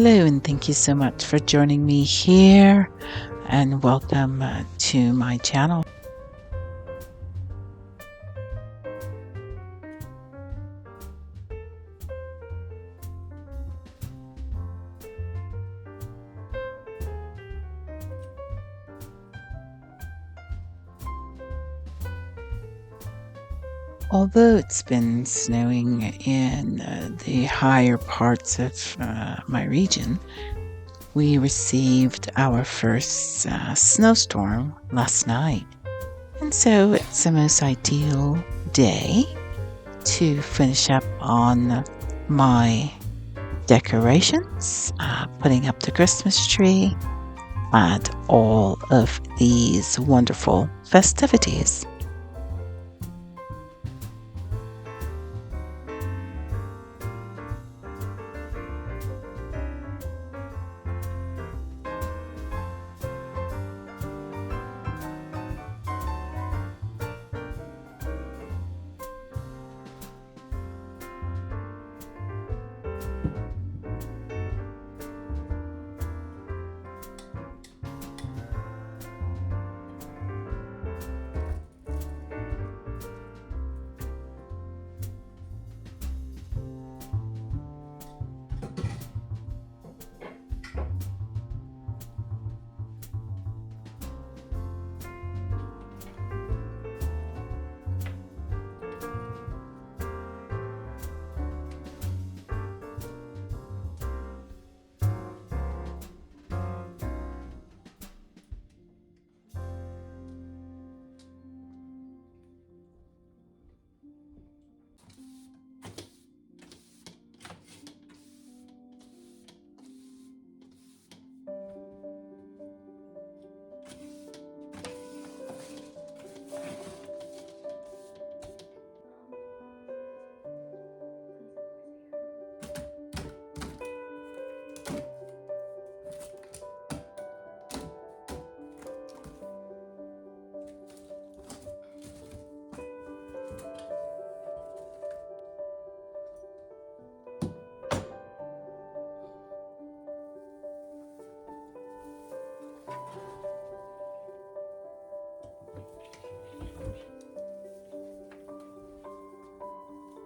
Hello, and thank you so much for joining me here, and welcome to my channel. Although it's been snowing in the higher parts of my region, we received our first snowstorm last night. And so it's the most ideal day to finish up on my decorations, putting up the Christmas tree, and all of these wonderful festivities.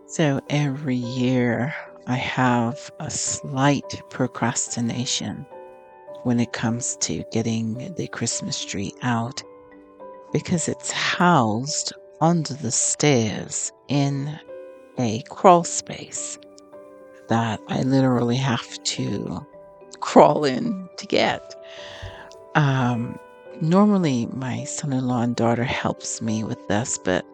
So every year I have a slight procrastination when it comes to getting the Christmas tree out because it's housed under the stairs in a crawl space that I literally have to crawl in to get. Um, Normally my son-in-law and daughter helps me with this, but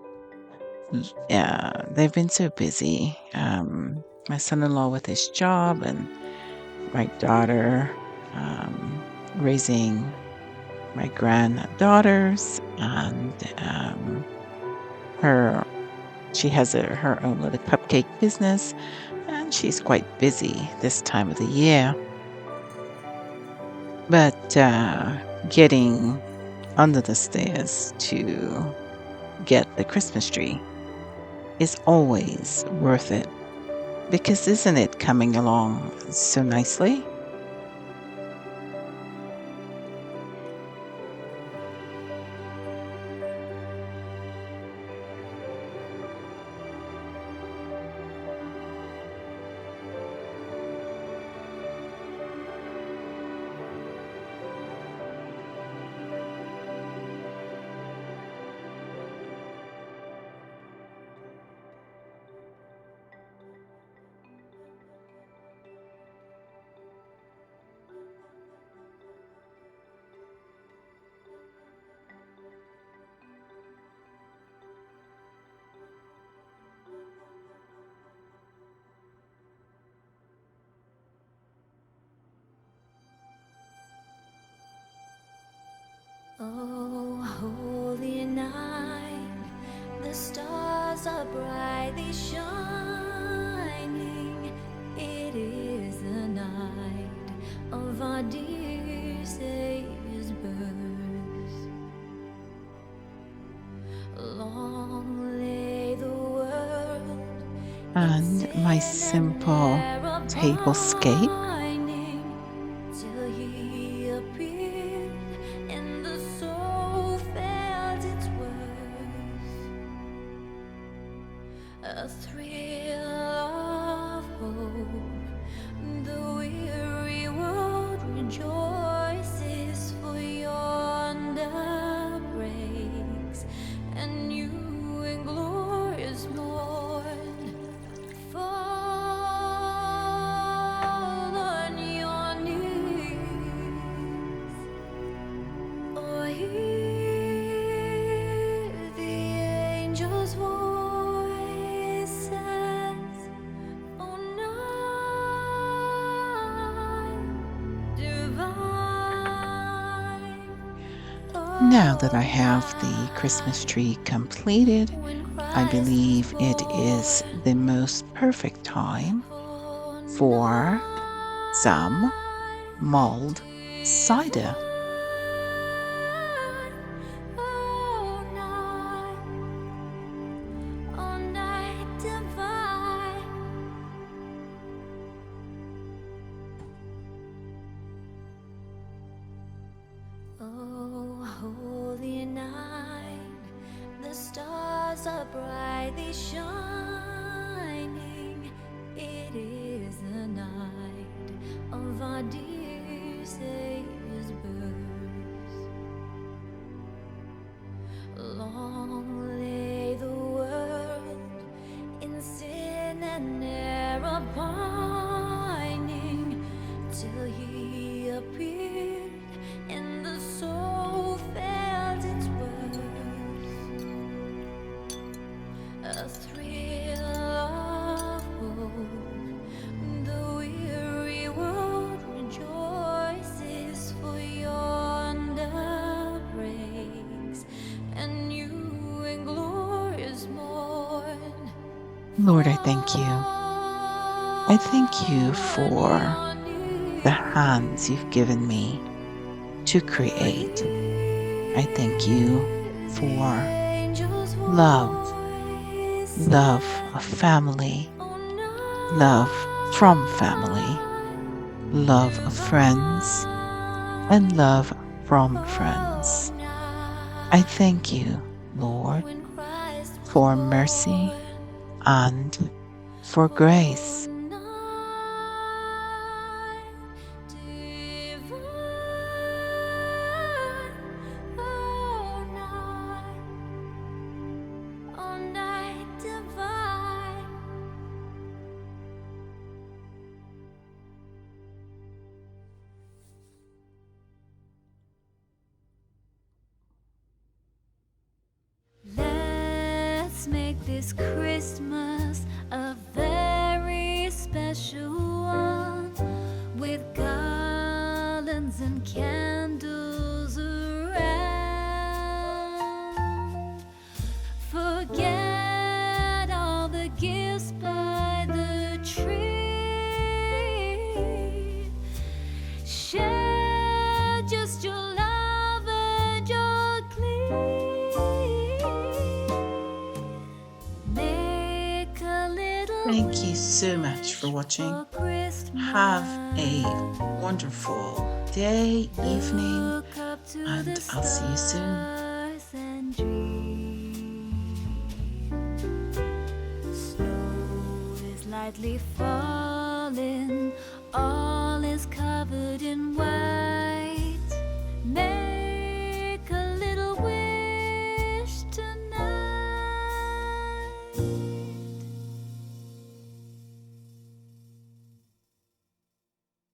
yeah, they've been so busy. My son-in-law with his job, and my daughter raising my granddaughters, and her she has her own little cupcake business, and she's quite busy this time of the year. But getting under the stairs to get the Christmas tree is always worth it, because isn't it coming along so nicely? Oh, holy night, the stars are brightly shining. It is the night of our dear Savior's birth. Long lay the world And my simple tablescape now that I have the Christmas tree completed, I believe it is the most perfect time for some mulled cider. Oh, holy night, the stars are brightly shining. It is the night of our dear Savior's birth. Long lay the world in sin and error pining, till he appeared and the soul felt its worth. A thrill of hope, the weary world rejoices, for yonder breaks a new and glorious morn. Lord, I thank you. I thank you for the hands you've given me to create. I thank you for love, love of family, love from family, love of friends, and love from friends. I thank you, Lord, for mercy and for grace. Let's make this Christmas a very special one, with garlands and candles around. Forget all the gifts by the tree. Share just your love and your glee. Make a little Thank you so much for watching. for Christmas. Have a wonderful day, evening, Look up to and the I'll see you soon. stars and dream. Snow is lightly falling, all is covered in